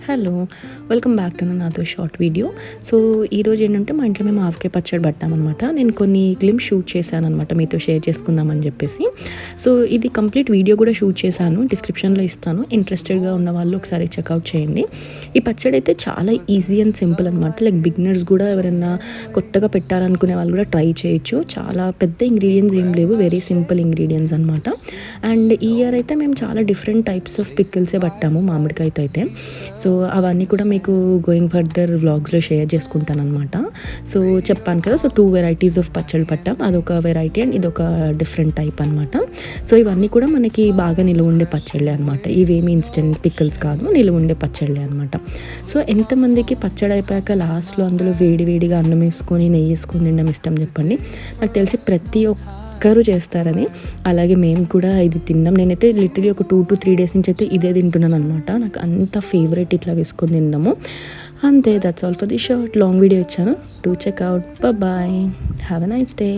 Hello, welcome back to నాతో short video. So ఈరోజు ఏంటంటే మా ఇంట్లో మేము ఆవకాయ పచ్చడి పట్టామన్నమాట. నేను కొన్ని క్లిప్స్ షూట్ చేశాను అనమాట, మీతో షేర్ చేసుకుందామని చెప్పేసి. సో ఇది కంప్లీట్ వీడియో కూడా షూట్ చేశాను, డిస్క్రిప్షన్లో ఇస్తాను. ఇంట్రెస్టెడ్గా ఉన్న వాళ్ళు ఒకసారి చెక్అవుట్ చేయండి. ఈ పచ్చడి అయితే చాలా ఈజీ అండ్ సింపుల్ అనమాట. లైక్ బిగినర్స్ కూడా ఎవరైనా కొత్తగా పెట్టాలనుకునే వాళ్ళు కూడా ట్రై చేయొచ్చు. చాలా పెద్ద ఇంగ్రీడియంట్స్ ఏం లేవు, వెరీ సింపుల్ ఇంగ్రీడియంట్స్ అనమాట. అండ్ ఈ ఇయర్ అయితే మేము చాలా డిఫరెంట్ టైప్స్ ఆఫ్ పికిల్సే పట్టాము మామిడికాయతో అయితే. సో అవన్నీ కూడా మీకు గోయింగ్ ఫర్దర్ వ్లాగ్స్లో షేర్ చేసుకుంటాను అనమాట. సో చెప్పాను కదా, సో 2 వెరైటీస్ ఆఫ్ పచ్చళ్ళు పట్టాం. అదొక వెరైటీ అండ్ ఇదొక డిఫరెంట్ టైప్ అనమాట. సో ఇవన్నీ కూడా మనకి బాగా నిలువ ఉండే పచ్చళ్ళే అనమాట. ఇవేమి ఇన్స్టెంట్ పికిల్స్ కాదు, నిలువ ఉండే పచ్చళ్ళే అనమాట. సో ఎంతమందికి పచ్చడి అయిపోయాక లాస్ట్లో అందులో వేడివేడిగా అన్నం వేసుకొని నెయ్యి వేసుకొని తినడం ఇష్టం చెప్పండి. నాకు తెలిసి ప్రతి ఒక్కరు చేస్తారని. అలాగే మేము కూడా ఇది తిన్నాం. నేనైతే లిటరలీ ఒక 2 to 3 days నుంచి అయితే ఇదే తింటున్నాను అనమాట. నాకు అంత ఫేవరెట్ ఇట్లా వేసుకొని తిన్నాము. అంతే, that's all for the short long video ఇచ్చాను. To check out. Bye, have a nice day.